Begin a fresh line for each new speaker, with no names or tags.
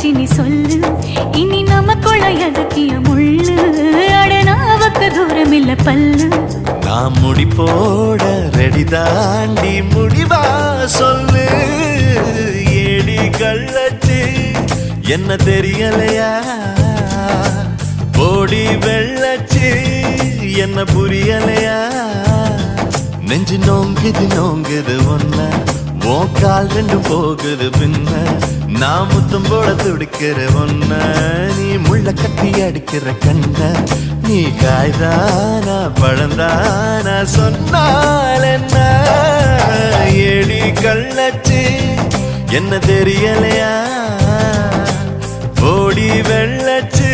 வச்சு நீ சொல்லு இனி நமக்குள்ள எதக்கிய முள்ளு அடனாவுக்கு தூரம் இல்ல பல்லு
நான் முடி போட ரெடி தாண்டி முடிவா சொல்லு ஏடி கள்ளச்சு என்ன தெரியலையா போடி வெள்ளச்சு என்ன புரியலையா நெஞ்சு நோங்குது ஒன்ன உன் கால் ரெண்டு போகுது பின்ன நான் முத்தம் போட துடிக்கிற ஒன்ன நீ முள்ள கட்டி அடிக்கிற கண்ண நீ காய்தானா பழந்தானா சொன்னால் என்ன ஏடி கள்ளச்சு என்ன தெரியலையா ஓடி வெள்ளச்சு